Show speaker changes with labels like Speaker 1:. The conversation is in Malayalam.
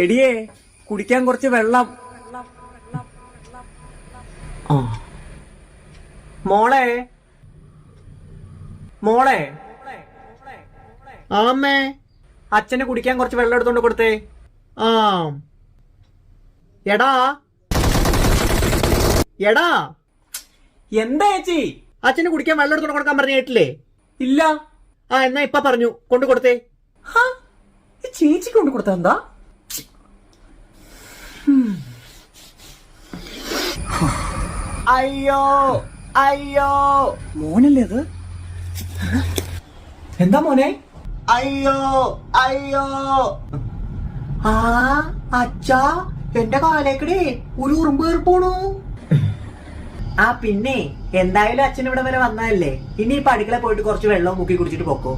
Speaker 1: എടിയേ കുടിക്കാൻ കുറച്ച് വെള്ളം. മോളെ മോളെ
Speaker 2: ആമ്മേ,
Speaker 1: അച്ഛന് കുടിക്കാൻ കുറച്ച് വെള്ളം എടുത്തോണ്ട് കൊടുത്തേ.
Speaker 2: ആ എടാ എടാ,
Speaker 1: എന്താ ചേച്ചി?
Speaker 2: അച്ഛന് കുടിക്കാൻ വെള്ളം എടുത്തോണ്ട് കൊടുക്കാൻ പറഞ്ഞു കേട്ടില്ലേ?
Speaker 1: ഇല്ല.
Speaker 2: ആ എന്നാ ഇപ്പൊ പറഞ്ഞു കൊണ്ടു കൊടുത്തേ.
Speaker 1: ചേച്ചി കൊണ്ട് കൊടുത്ത എന്താ?
Speaker 2: അയ്യോ അയ്യോ,
Speaker 1: മോനല്ലേ അത്? എന്താ മോനെ?
Speaker 2: അയ്യോ അയ്യോ. ആ അച്ഛാ, എന്റെ കാലേക്കടി ഒരു ഉറുമ്പ് കയറിപ്പോണു. ആ പിന്നെ എന്തായാലും അച്ഛൻ ഇവിടെ വരെ വന്നതല്ലേ, ഇനി ഇപ്പൊ അടുക്കള പോയിട്ട് കുറച്ച് വെള്ളം മുക്കി കുടിച്ചിട്ട് പോക്കോ.